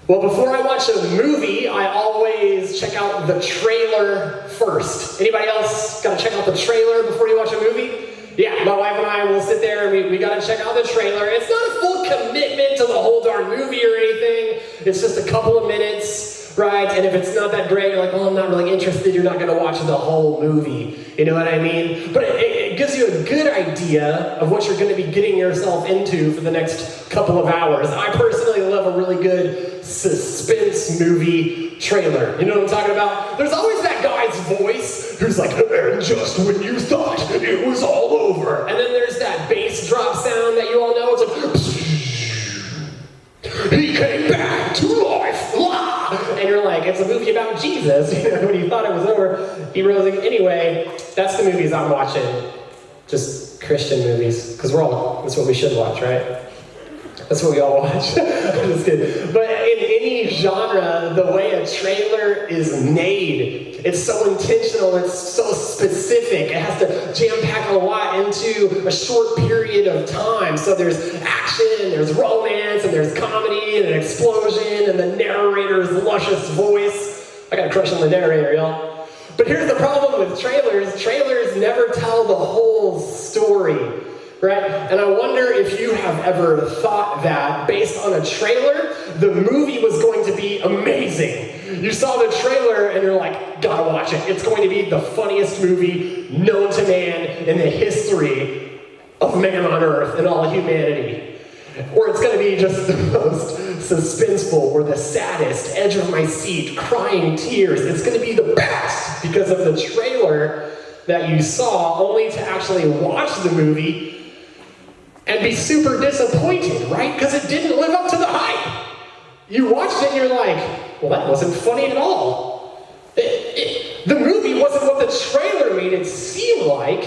Well, before I watch a movie, I always check out the trailer first. Anybody else got to check out the trailer before you watch a movie? Yeah, my wife and I will sit there and we got to check out the trailer. It's not a full commitment to the whole darn movie or anything. It's just a couple of minutes, right? And if it's not that great, you're like, well, I'm not really interested. You're not going to watch the whole movie. You know what I mean? But it gives you a good idea of what you're going to be getting yourself into for the next couple of hours. I personally love a really good suspense movie trailer. You know what I'm talking about? There's always that guy's voice who's like, and just when you thought it was all over. And then there's that bass drop sound that you all know. It's like, he came back to life. And you're like, it's a movie about Jesus. When you thought it was over, he rose again. Anyway, that's the movies I'm watching. Just Christian movies. Because that's what we should watch, right? That's what we all watch. I'm just kidding. But in any genre, the way a trailer is made, it's so intentional, it's so specific. It has to jam-pack a lot into a short period of time. So there's action, and there's romance, and there's comedy, and an explosion, and the narrator's luscious voice. I got a crush on the narrator, y'all. But here's the problem with trailers. Trailers never tell the whole story. Right? And I wonder if you have ever thought that based on a trailer, the movie was going to be amazing. You saw the trailer and you're like, gotta watch it. It's going to be the funniest movie known to man in the history of man on earth and all humanity. Or it's going to be just the most suspenseful or the saddest, edge of my seat, crying tears. It's going to be the best because of the trailer that you saw, only to actually watch the movie and be super disappointed, right? Because it didn't live up to the hype. You watched it and you're like, well, that wasn't funny at all. The movie wasn't what the trailer made it seem like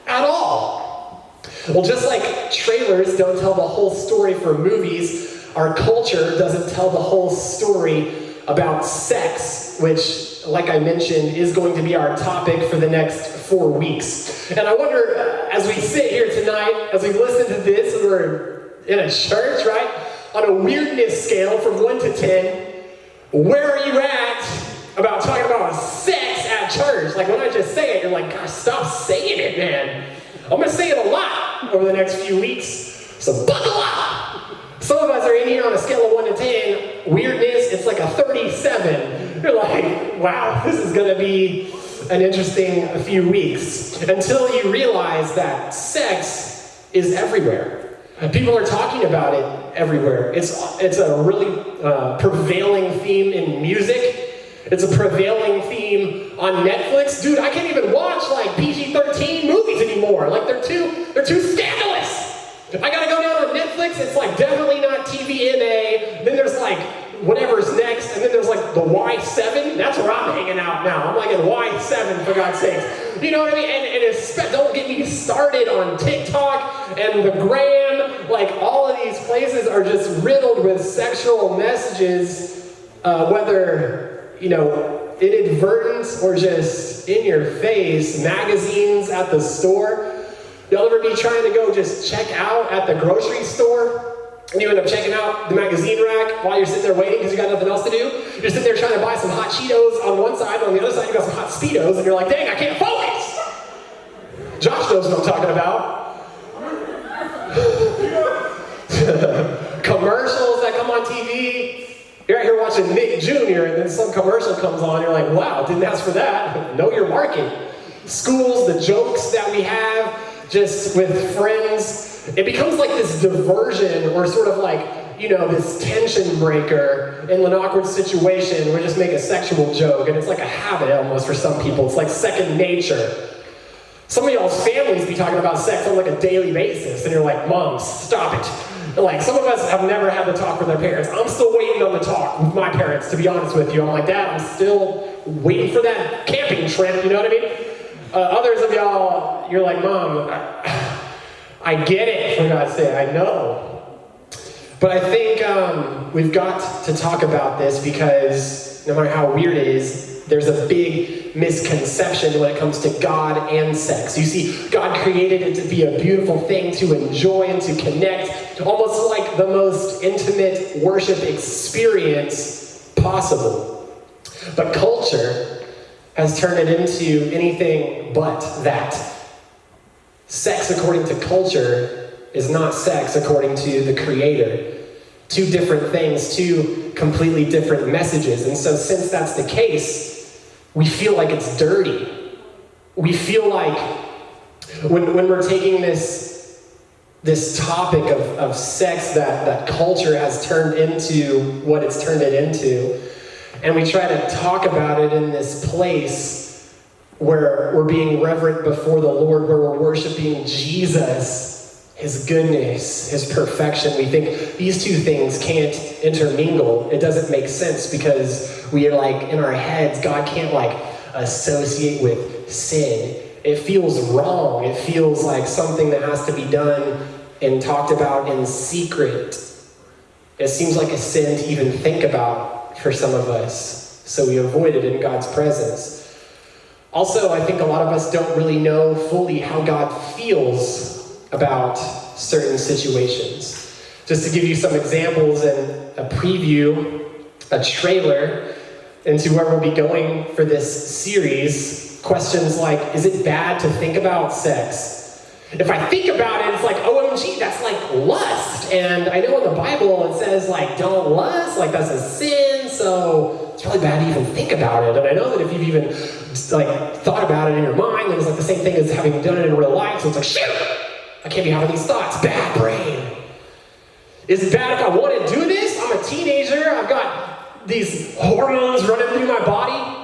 at all. Well, just like trailers don't tell the whole story for movies, our culture doesn't tell the whole story about sex, which, like I mentioned, is going to be our topic for the next 4 weeks. And I wonder, as we sit here tonight, as we listen to this, and we're in a church, right? On a weirdness scale from 1 to 10, where are you at about talking about sex at church? Like, when I just say it, you're like, gosh, stop saying it, man. I'm going to say it a lot over the next few weeks, so buckle up. Some of us are in here on a scale of 1 to 10. Weirdness, it's like a 37. You're like, wow, this is going to be an interesting few weeks. Until you realize that sex is everywhere. People are talking about it everywhere. It's a really prevailing theme in music. It's a prevailing theme on Netflix. Dude, I can't even watch like PG-13 movies anymore. Like they're too scandalous. I gotta go down on Netflix, it's like definitely not TVMA, then there's like whatever's next, and then there's like the Y7, that's where I'm hanging out now. I'm like in Y7 for God's sakes. You know what I mean? And don't get me started on TikTok and the Gram, like all of these places are just riddled with sexual messages, whether, inadvertent or just in your face, magazines at the store. Y'all ever be trying to go just check out at the grocery store and you end up checking out the magazine rack while you're sitting there waiting because you got nothing else to do? You're sitting there trying to buy some hot Cheetos on one side, and on the other side you got some hot Speedos, and you're like, dang, I can't focus! Josh knows what I'm talking about. Commercials that come on TV. You're out here watching Nick Jr. and then some commercial comes on, you're like, wow, didn't ask for that. Know your market. Schools, the jokes that we have, just with friends, it becomes like this diversion or sort of like, this tension breaker in an awkward situation where we just make a sexual joke, and it's like a habit almost for some people. It's like second nature. Some of y'all's families be talking about sex on like a daily basis, and you're like, Mom, stop it. And like, some of us have never had the talk with our parents. I'm still waiting on the talk with my parents, to be honest with you. I'm like, Dad, I'm still waiting for that camping trip, you know what I mean? Others of y'all, you're like, Mom, I get it, for God's sake, I know. But I think we've got to talk about this because no matter how weird it is, there's a big misconception when it comes to God and sex. You see, God created it to be a beautiful thing to enjoy and to connect almost like the most intimate worship experience possible. But culture has turned it into anything but that. Sex, according to culture, is not sex according to the Creator. Two different things, two completely different messages. And so since that's the case, we feel like it's dirty. We feel like when we're taking this topic of sex that culture has turned into what it's turned it into, and we try to talk about it in this place where we're being reverent before the Lord, where we're worshiping Jesus, His goodness, His perfection. We think these two things can't intermingle. It doesn't make sense because we are like, in our heads, God can't like associate with sin. It feels wrong. It feels like something that has to be done and talked about in secret. It seems like a sin to even think about for some of us. So we avoid it in God's presence. Also, I think a lot of us don't really know fully how God feels about certain situations. Just to give you some examples and a preview, a trailer into where we'll be going for this series, questions like, is it bad to think about sex? If I think about it, it's like, OMG, that's like lust. And I know in the Bible it says like, don't lust, like that's a sin, so it's really bad to even think about it. And I know that if you've even like thought about it in your mind, then it's like the same thing as having done it in real life. So it's like, shoot, I can't be having these thoughts. Bad brain. Is it bad if I want to do this? I'm a teenager. I've got these hormones running through my body.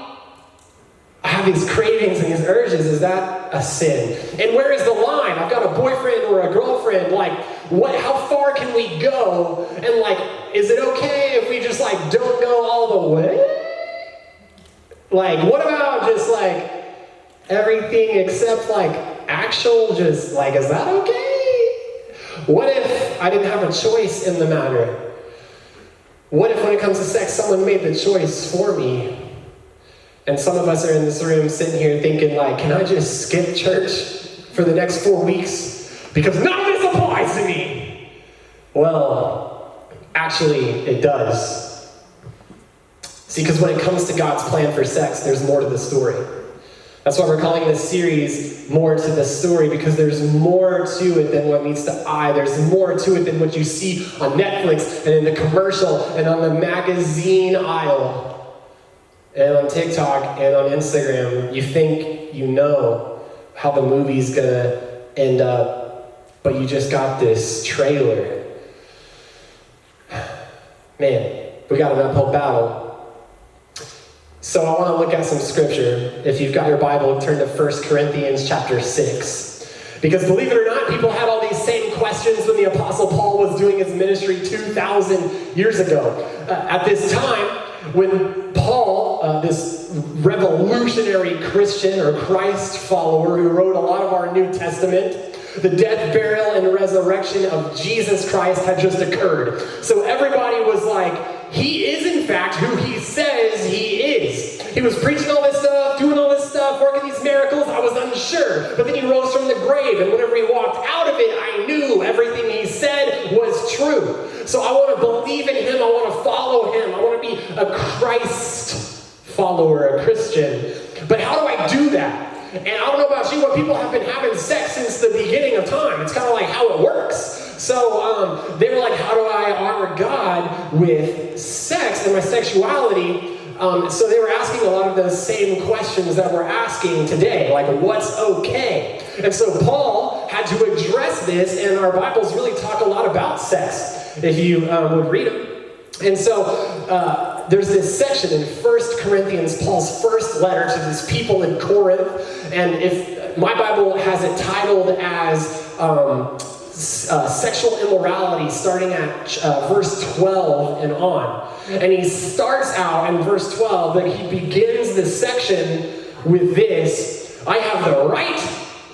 I have these cravings and these urges. Is that a sin? And where is the line? I've got a boyfriend or a girlfriend. Like, what? How far can we go? And like, is it okay if we just like don't go all the way? Like, what about just like everything except like actual just like, is that okay? What if I didn't have a choice in the matter? What if when it comes to sex, someone made the choice for me? And some of us are in this room sitting here thinking like, can I just skip church for the next 4 weeks? Because none of this applies to me. Well, actually, it does. See, because when it comes to God's plan for sex, there's more to the story. That's why we're calling this series More to the Story, because there's more to it than what meets the eye. There's more to it than what you see on Netflix and in the commercial and on the magazine aisle and on TikTok and on Instagram. You think you know how the movie's gonna end up, but you just got this trailer. Man, we got an uphill battle. So I want to look at some scripture. If you've got your Bible, turn to 1 Corinthians chapter 6. Because believe it or not, people had all these same questions when the Apostle Paul was doing his ministry 2,000 years ago. At this time, when Paul, this revolutionary Christian or Christ follower who wrote a lot of our New Testament, the death, burial, and resurrection of Jesus Christ had just occurred. So everybody was like, he is in fact who he says he is. He was preaching all this stuff, doing all this stuff, working these miracles. I was unsure. But then he rose from the grave, and whenever he walked out of it, I knew everything he said was true. So I want to believe in him. I want to follow him. I want to be a Christ follower, a Christian. But how do I do that? And I don't know about you, but people have been having sex since the beginning of time. It's kind of like how it works. So they were like, how do I honor God with sex and my sexuality? So they were asking a lot of those same questions that we're asking today, like what's okay? And so Paul had to address this, and our Bibles really talk a lot about sex, if you would read them. And so there's this section in 1 Corinthians, Paul's first letter to these people in Corinth. And if my Bible has it titled as sexual immorality, starting at verse 12 and on. And he starts out in verse 12, but he begins this section with this: I have the right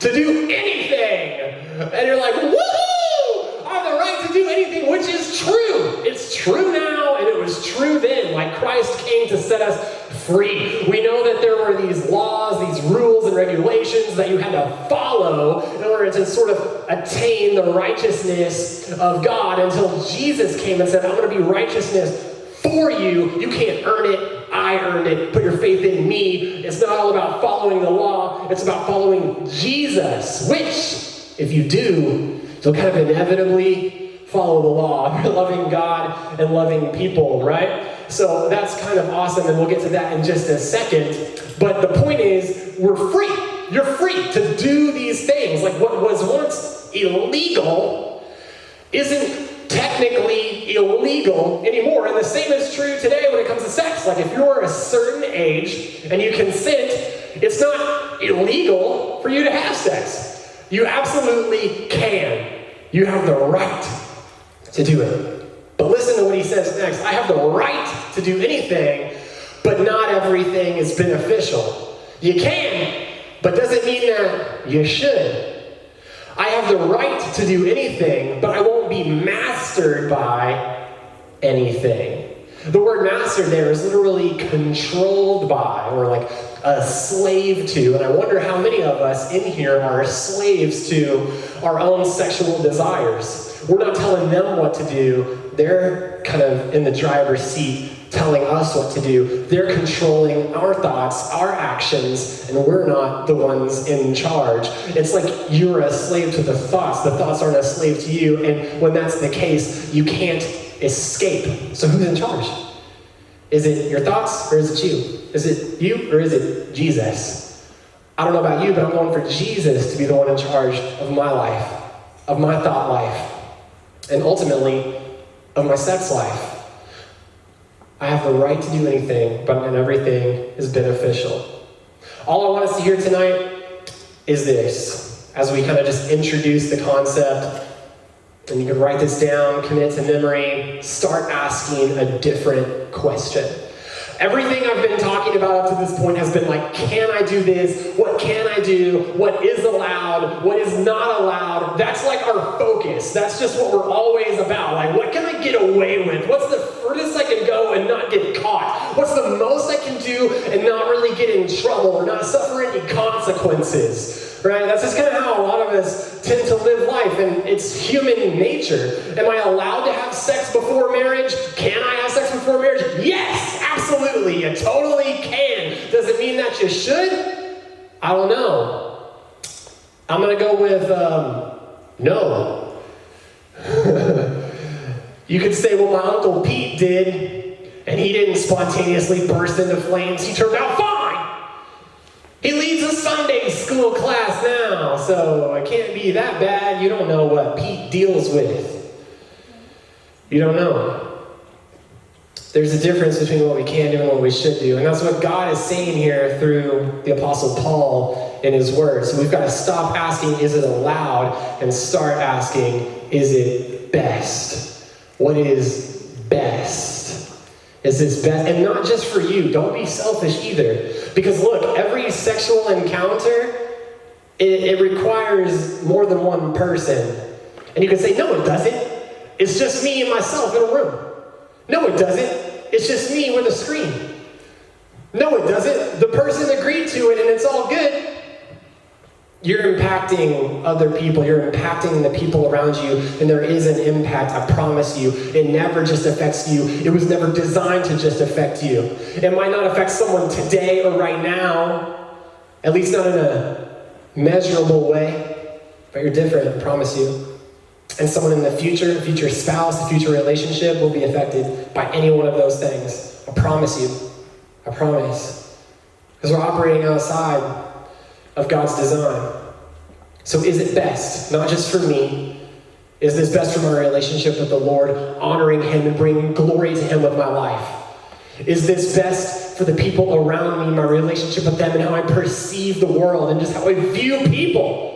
to do anything. And you're like, woohoo! I have the right to do anything, which is true. It's true now, and it was true then. Like Christ came to set us free. We know that there were these laws, these rules and regulations that you had to follow in order to sort of attain the righteousness of God until Jesus came and said, I'm going to be righteousness for you. You can't earn it. I earned it. Put your faith in me. It's not all about following the law. It's about following Jesus, which, if you do, you'll kind of inevitably follow the law. You're loving God and loving people, right? So that's kind of awesome, and we'll get to that in just a second. But the point is, we're free. You're free to do these things. Like what was once illegal isn't technically illegal anymore. And the same is true today when it comes to sex. Like if you're a certain age and you consent, it's not illegal for you to have sex. You absolutely can. You have the right to do it. But listen to what he says next. I have the right to do anything, but not everything is beneficial. You can, but doesn't mean that you should. I have the right to do anything, but I won't be mastered by anything. The word mastered there is literally controlled by, or like a slave to. And I wonder how many of us in here are slaves to our own sexual desires. We're not telling them what to do. They're kind of in the driver's seat telling us what to do. They're controlling our thoughts, our actions, and we're not the ones in charge. It's like you're a slave to the thoughts. The thoughts aren't a slave to you, and when that's the case, you can't escape. So who's in charge? Is it your thoughts, or is it you? Is it you, or is it Jesus? I don't know about you, but I'm going for Jesus to be the one in charge of my life, of my thought life, and ultimately, of my sex life. I have the right to do anything, but not everything is beneficial. All I want us to hear tonight is this, as we kind of just introduce the concept, and you can write this down, commit to memory, start asking a different question. Everything I've been talking about up to this point has been like, can I do this? What can I do? What is allowed? What is not allowed? That's like our focus. That's just what we're always about. Like, what can I get away with? What's the furthest I can go and not get caught? What's the most I can do and not really get in trouble or not suffer any consequences? Right? That's just kind of how a lot of us tend to live life, and it's human nature. Am I allowed to have sex before marriage? Can I have sex before marriage? Yes, absolutely. You totally can. Does it mean that you should? I don't know. I'm going to go with no. You could say, well, my Uncle Pete did, and he didn't spontaneously burst into flames. He turned out fine. He leads a Sunday school class now, so it can't be that bad. You don't know what Pete deals with. You don't know. There's a difference between what we can do and what we should do, and that's what God is saying here through the Apostle Paul in his words. So we've got to stop asking, is it allowed, and start asking, is it best? What is best? Is this best? And not just for you. Don't be selfish either. Because look, every sexual encounter, it requires more than one person. And you can say, no, it doesn't. It's just me and myself in a room. No, it doesn't. It's just me with a screen. No, it doesn't. The person agreed to it and it's all good. You're impacting other people. You're impacting the people around you. And there is an impact, I promise you. It never just affects you. It was never designed to just affect you. It might not affect someone today or right now, at least not in a measurable way, but you're different, I promise you. And someone in the future spouse, the future relationship will be affected by any one of those things. I promise you. I promise. Because we're operating outside of God's design. So is it best, not just for me, is this best for my relationship with the Lord, honoring Him and bringing glory to Him with my life? Is this best for the people around me, my relationship with them, and how I perceive the world and just how I view people?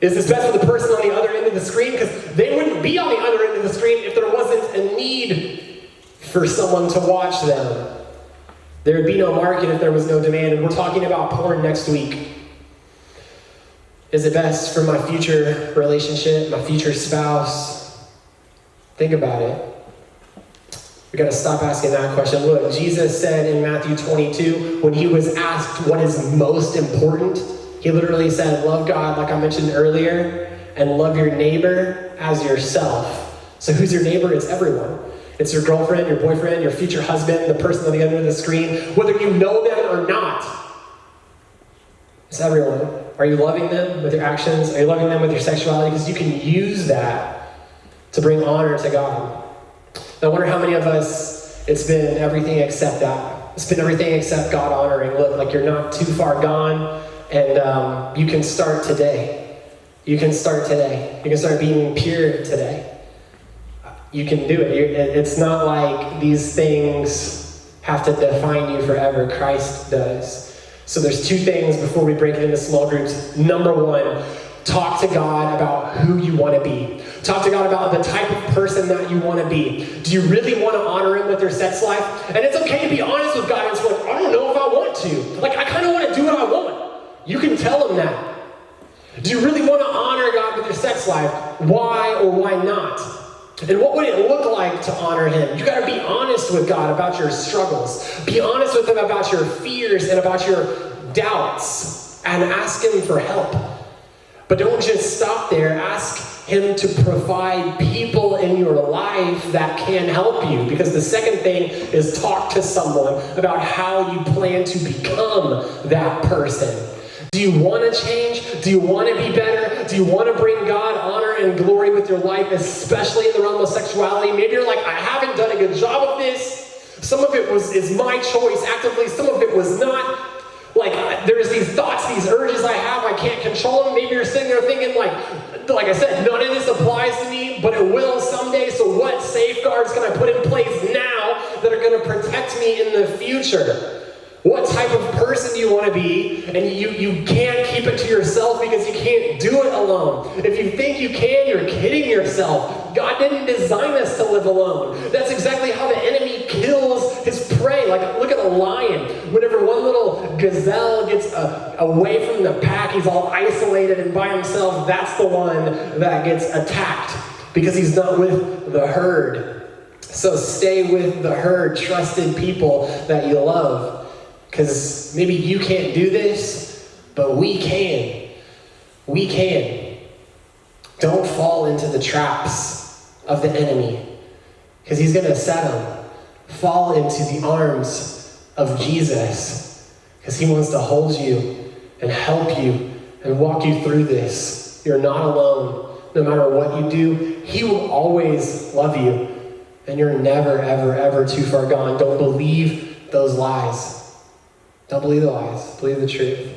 Is this best for the person on the other end of the screen? Because they wouldn't be on the other end of the screen if there wasn't a need for someone to watch them. There would be no market if there was no demand, and we're talking about porn next week. Is it best for my future relationship, my future spouse? Think about it. We got to stop asking that question. Look, Jesus said in Matthew 22, when he was asked what is most important, he literally said, love God, like I mentioned earlier, and love your neighbor as yourself. So who's your neighbor? It's everyone. It's your girlfriend, your boyfriend, your future husband, the person on the other end of the screen, whether you know them or not. It's everyone. Are you loving them with your actions? Are you loving them with your sexuality? Because you can use that to bring honor to God. I wonder how many of us, it's been everything except that. It's been everything except God honoring. Look, like you're not too far gone, and you can start today. You can start today. You can start being pure today. You can do it. It's not like these things have to define you forever. Christ does. So there's two things before we break it into small groups. Number one, talk to God about who you want to be. Talk to God about the type of person that you want to be. Do you really want to honor him with your sex life? And it's okay to be honest with God and say, I don't know if I want to. Like, I kind of want to do what I want. You can tell him that. Do you really want to honor God with your sex life? Why or why not? And what would it look like to honor him? You got to be honest with God about your struggles. Be honest with him about your fears and about your doubts. And ask him for help. But don't just stop there. Ask him to provide people in your life that can help you. Because the second thing is talk to someone about how you plan to become that person. Do you want to change? Do you want to be better? Do you want to bring God honor and glory with your life, especially in the realm of sexuality? Maybe you're like, I haven't done a good job of this. Some of it is my choice actively. Some of it was not. Like, there's these thoughts, these urges I have, I can't control them. Maybe you're sitting there thinking like I said, none of this applies to me, but it will someday. So what safeguards can I put in place now that are going to protect me in the future? What type of person do you want to be? And you can't keep it to yourself because you can't do it alone. If you think you can, you're kidding yourself. God didn't design us to live alone. That's exactly how the enemy kills his prey. Like, look at a lion. Whenever one little gazelle gets away from the pack, he's all isolated and by himself. That's the one that gets attacked because he's not with the herd. So stay with the herd, trusted people that you love. Because maybe you can't do this, but we can. We can. Don't fall into the traps of the enemy, because he's going to set them. Fall into the arms of Jesus, because he wants to hold you and help you and walk you through this. You're not alone. No matter what you do, he will always love you, and you're never, ever, ever too far gone. Don't believe those lies. Don't believe the lies. Believe the truth.